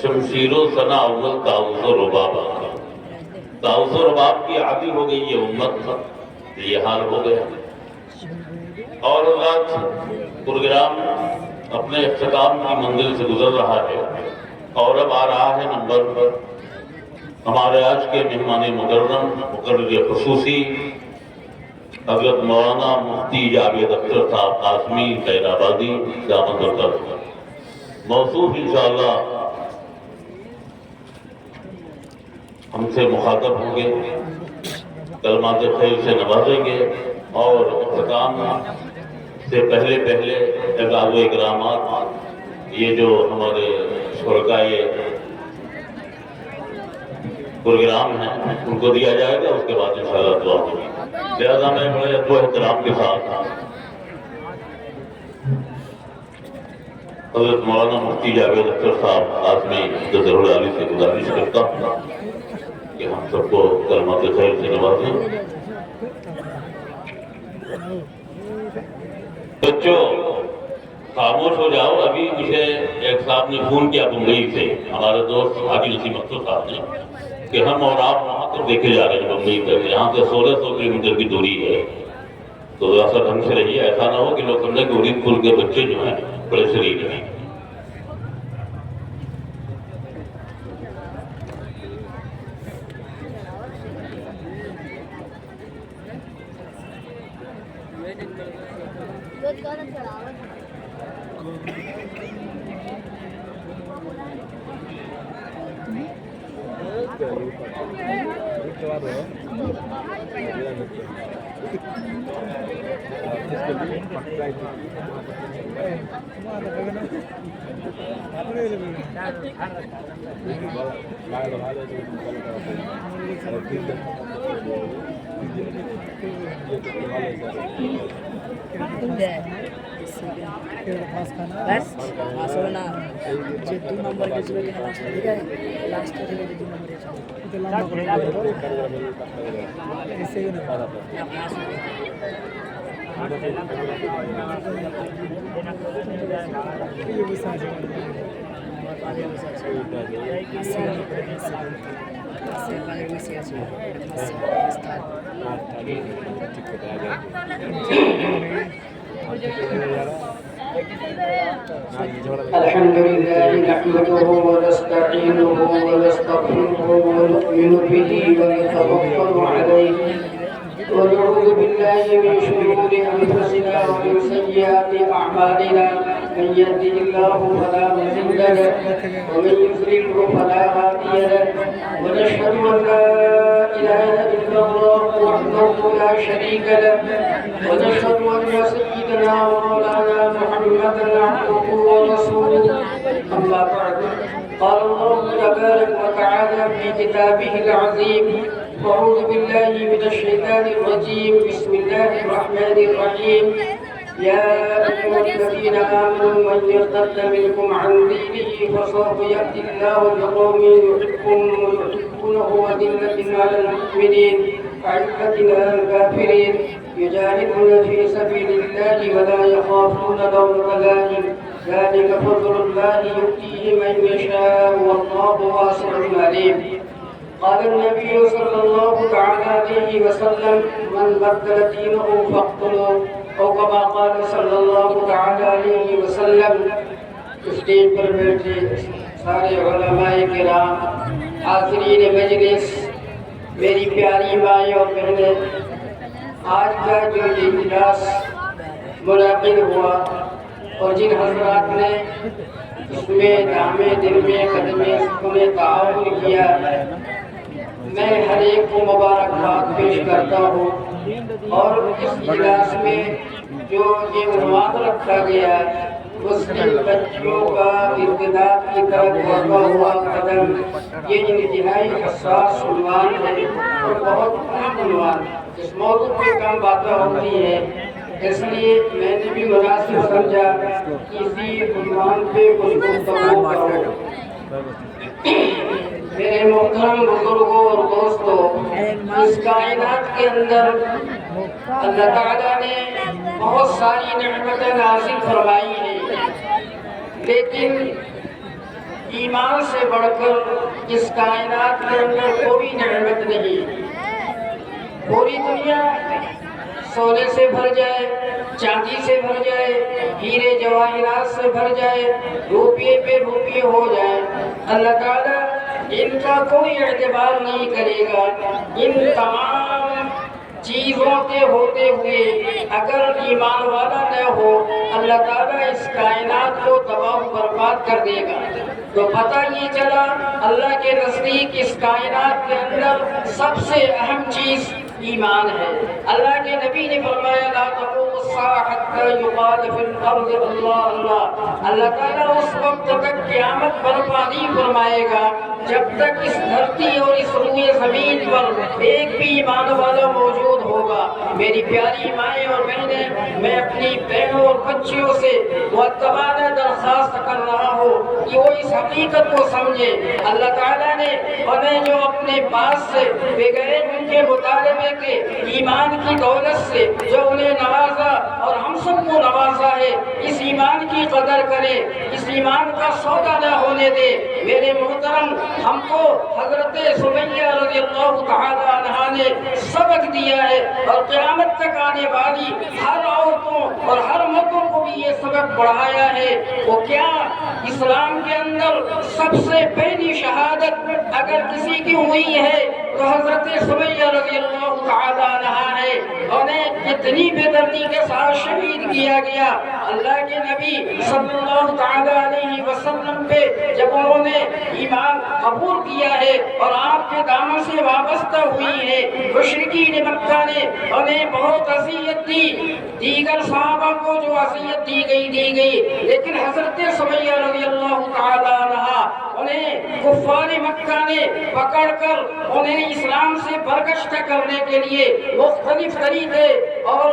شمشیر و ثنا اول طاؤس و رباب آقا، طاؤس و رباب کی عادی ہو گئی یہ امت، یہ حال ہو گیا۔ اور آج پروگرام اپنے اختتام کی منزل سے گزر رہا ہے اور اب آ رہا ہے نمبر پر ہمارے آج کے مہمان مکرم مقرر خصوصی حضرت مولانا مفتی جاوید اختر صاحب قاسمی خیرآبادی دامت برکاتہ، موصوف انشاءاللہ ہم سے مخاطب ہوں گے، کلمات خیر سے نوازیں گے اور اختتام سے پہلے اعزاز و اکرامات یہ جو ہمارے شرکائے پروگرام ہیں ان کو دیا جائے گا، اس کے بعد انشاءاللہ دعا ہوگی۔ لہذا میں بڑے ادب و احترام کے ساتھ حضرت مولانا مفتی جاوید اختر صاحب قاسمی جزر العالی سے گزارش کرتا ہوں کہ ہم سب کو کلمات خیر سے نوازیں۔ بچوں خاموش ہو جاؤ، ابھی مجھے ایک صاحب نے فون کیا بمبئی سے، ہمارے دوست حاجی نسیم اختر صاحب نے، کہ ہم اور آپ وہاں تک دیکھے جا رہے ہیں بمبئی تک، یہاں سے 1600 کلومیٹر کی دوری ہے، تو ذرا سا ڈھنگ سے رہیے، ایسا نہ ہو کہ لوگ سمجھیں کہ ارید پھول کے بچے جو ہیں بڑے شریک ہیں۔ بس سونا جو 2 نمبر کے جو ٹھیک ہے لاسٹ کے 2 نمبر ایسے ہی نہ الحمد لله نحمده ونستعينه ونستغفره ونؤمن به ونتوكل عليه ونعوذ بالله من شرور أنفسنا ومن سيئات أعمالنا، من يهده الله فلا مضل له ومن يضلل فلا هادي له، ونشهد أن لا إله إلا الله وحده لا شريك له، ونشهد أن سيدنا ومولانا محمدا عبده ورسوله، أما بعد قال الله تبارك وتعالى في كتابه العظيم: أعوذ بالله من الشيطان الرجيم، بسم الله الرحمن الرحيم، يا أيها الذين آمنوا من يرتد منكم عن دينه فسوف يأتي الله بقوم يحبهم ويحبونه أذلة على المؤمنين أعزة على الكافرين يجاهدون في سبيل الله ولا يخافون لومة لائم، ذلك فضل الله يؤتيه من يشاء والله واسع عليم. قال النبي صلى الله تعالى عليه وسلم: من بدل دينه فاقتلوه، او كما قال صلی اللہ تعالی علیہ وسلم. اسٹیج پر بیٹھے سارے علماء کرام، حاضرین مجلس، میری پیاری مائیں اور بہنیں، آج کا جو یہ اجلاس منعقد ہوا اور جن حضرات نے اس میں جامع دل میں قدمِ سکون تعاون کیا، میں ہر ایک کو مبارکباد پیش کرتا ہوں۔ اور اس اجلاس میں جو یہ عنوان رکھا گیا، مسلم بچوں کا ارتداد کی طرف بڑھتا ہوا قدم، یہ انتہائی حساس عنوان ہے اور بہت اہم عنوان ہے۔ اس موضوع پہ کم باتیں ہوتی ہیں، اس لیے میں نے بھی مناسب سمجھا کہ اسی عنوان پہ کچھ گفتگو کروں۔ میرے محترم بزرگوں اور دوستوں، اس کائنات کے اندر اللہ تعالیٰ نے بہت ساری نعمتیں نازل فرمائی ہیں، لیکن ایمان سے بڑھ کر اس کائنات کے اندر کوئی نعمت نہیں۔ پوری دنیا سونے سے بھر جائے، چاندی سے بھر جائے، ہیرے جواہرات سے بھر جائے، روپیے پہ روپیے ہو جائے، اللہ تعالیٰ ان کا کوئی اعتبار نہیں کرے گا۔ ان تمام چیزوں کے ہوتے ہوئے اگر ایمان والا نہ ہو، اللہ تعالیٰ اس کائنات کو تباہ و برباد کر دے گا۔ تو پتہ یہ چلا اللہ کے نزدیک اس کائنات کے اندر سب سے اہم چیز ایمان ہے۔ اللہ کے نبی نے فرمایا لا تقوم الساعة حتى يقال في الارض اللہ اللہ۔ اللہ تعالیٰ اس وقت تک قیامت برپا نہیں فرمائے گا جب تک اس دھرتی اور اس روئے زمین پر ایک بھی ایمان والا موجود ہوگا۔ میری پیاری مائیں اور بہنیں، میں اپنی بہنوں اور بچیوں سے مؤدبانہ درخواست کر رہا ہوں کہ وہ اس حقیقت کو سمجھے۔ اللہ تعالیٰ نے انہیں جو اپنے پاس سے بغیر ان کے مطالبے کے ایمان کی دولت سے جو انہیں نوازا اور ہم سب کو نوازا ہے، اس ایمان کی قدر کرے، اس ایمان کا سودا نہ ہونے دے۔ میرے محترم، ہم کو حضرت سمیہ رضی اللہ تعالی عنہا نے سبق دیا ہے اور قیامت تک آنے والی ہر عورتوں اور ہر مردوں کو بھی یہ سبق پڑھایا ہے۔ وہ کیا؟ اسلام کے اندر سب سے پہلی شہادت اگر کسی کی ہوئی ہے تو حضرت سمیہ رضی اللہ تعالی عنہا ہے۔ انہیں اتنی بے دردی کے ساتھ شہید کیا گیا۔ اللہ کے نبی صلی اللہ تعالی علیہ وسلم پہ جب انہوں نے ایمان قبول کیا ہے اور آپ کے دامن سے وابستہ ہوئی ہے، مشرکین مکہ نے انہیں بہت اذیت دی، دیگر صحابہ کو جو اذیت دی گئی، لیکن حضرت سمیہ رضی اللہ تعالی عنہا انہیں کفار مکہ نے پکڑ کر انہیں اسلام سے برگشتہ کرنے کے لیے مختلف طریقے اور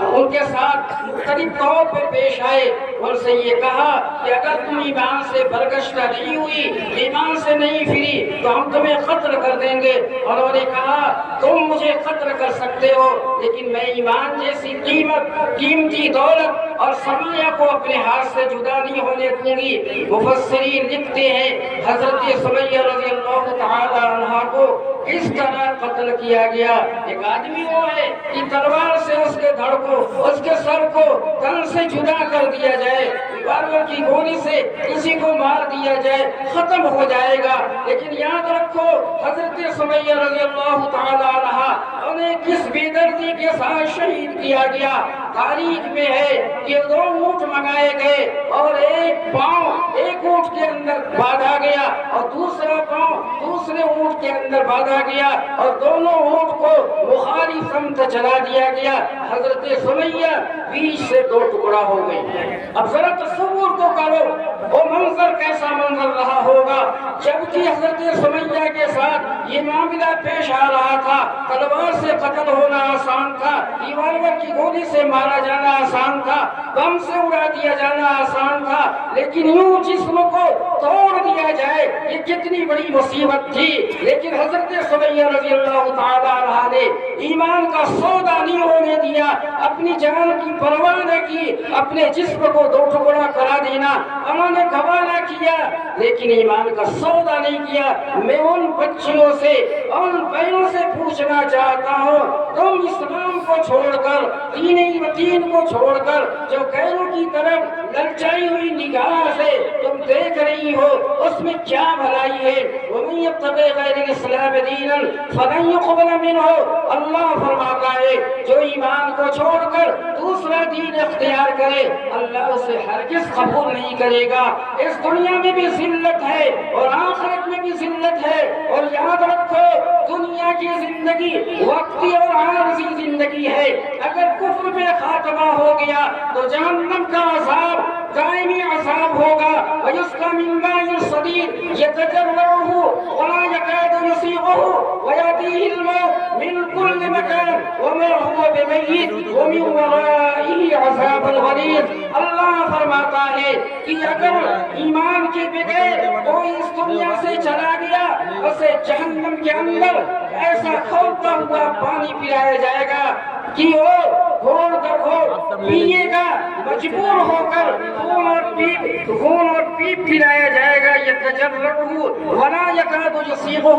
ان کے ساتھ مختلف طور پہ پیش آئے، اور سے یہ کہا کہ اگر تم ایمان سے برگشتہ نہیں ہوئی، ایمان سے نہیں پھری، تو ہم تمہیں قتل کر دیں گے۔ انہوں نے کہا تم مجھے قتل کر سکتے ہو لیکن میں ایمان جیسی قیمتی دولت اور سرمایہ کو اپنے ہاتھ سے جدا نہیں ہونے دوں گی۔ مفسرین لکھتے ہیں حضرت سمیہ رضی اللہ تعالی عنہ کو اس طرح قتل کیا گیا۔ ایک آدمی وہ ہے کہ تلوار سے اس کے دھڑ کو، اس کے سر کو تن سے جدا کر دیا جائے، ریوالور کی گولی سے کسی کو مار دیا جائے، ختم ہو جائے گا۔ لیکن یاد رکھو حضرت سمیہ رضی اللہ تعالی عنہ انہیں کس بے دردی کے ساتھ شہید کیا گیا۔ تاریخ میں ہے کہ 2 اونٹ منگائے گئے اور ایک پاؤں ایک اونٹ کے اندر باندھا گیا اور دوسرا پاؤں دوسرے اونٹ کے اندر باندھا گیا اور دونوں اونٹ کو مخالف سمت چلا دیا گیا۔ حضرت سمیہ بیچ سے 2 ٹکڑا ہو گئی۔ اب ذرا تصور تو کرو وہ منظر کیسا منظر رہا ہوگا، جبکہ حضرت سمیہ کے ساتھ یہ معاملہ پیش آ رہا تھا۔ تلوار سے قتل ہونا آسان تھا، ریوالور کی گولی سے مارا جانا آسان تھا، بم سے اڑا دیا جانا آسان تھا، لیکن یوں جسم کو توڑ دیا جائے یہ کتنی بڑی مصیبت تھی۔ لیکن حضرت سمیہ رضی اللہ تعالی عنہ نے ایمان کا سودا نہیں ہونے دیا، اپنی جان کی پرواہ نہ کی، اپنے جسم کو 2 ٹکڑا کرا دینا انہوں نے گوارا کیا، لیکن ایمان کا سودا نہیں کیا۔ میں ان بچیوں سے، ان بہنوں سے پوچھنا چاہتا ہوں، تم اسلام کو چھوڑ کر، دین کو چھوڑ کر جو غیروں کی طرف للچائی ہوئی نگاہ سے تم دیکھ رہی ہو، اس میں کیا بھلائی ہے؟ وَمَن يَبْتَغِ غَيْرَ الْإِسْلَامِ دِينًا فَلَن يُقْبَلَ مِنْهُ۔ اللہ فرماتا ہے جو ایمان کو چھوڑ کر دوسرا دین اختیار کرے اللہ اسے ہرگز قبول نہیں کرے گا۔ اس دنیا میں بھی ذلت ہے اور آخرت میں بھی ذلت ہے، اور یاد رکھو دنیا کی زندگی وقتی اور عارضی زندگی ہے۔ اگر کفر میں خاتمہ ہو گیا تو جہنم کا عذاب دائمی عذاب ہوگا۔ وَيُسْقَى مِن مَّاءٍ صَدِيدٍ يَتَجَرَّعُهُ وَلَا يَكَادُ يُسِيغُهُ وَيَأْتِيهِ الْمَوْتُ مِن كُلِّ مَكَانٍ وَمَا هُوَ بِمَيِّتٍ وَمِن وَرَائِهِ عَذَابٌ غَلِيظٌ۔ اللہ فرماتا ہے کہ اگر ایمان کے بغیر کوئی اس دنیا سے چلا گیا، اسے جہنم کے اندر ایسا کھولتا ہوا پانی پلایا جائے گا کہ وہ گھوڑ در گھوڑ پیے گا، مجبور ہو کر خون اور پیپ پانی پلایا جائے گا یتجرعہ ولا یکاد یسیغہ،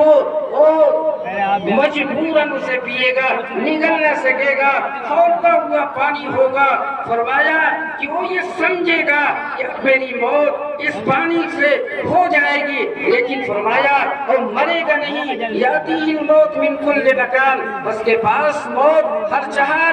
اور مجبوراً اسے پیے گا، نگل نہ سکے گا، کھولتا ہوا پانی ہوگا۔ فرمایا کہ وہ یہ سمجھے گا کہ میری موت اس پانی سے ہو جائے گی، لیکن فرمایا وہ مرے گا نہیں۔ یاتیہ الموت من کل مکان، اس کے پاس موت ہر چہار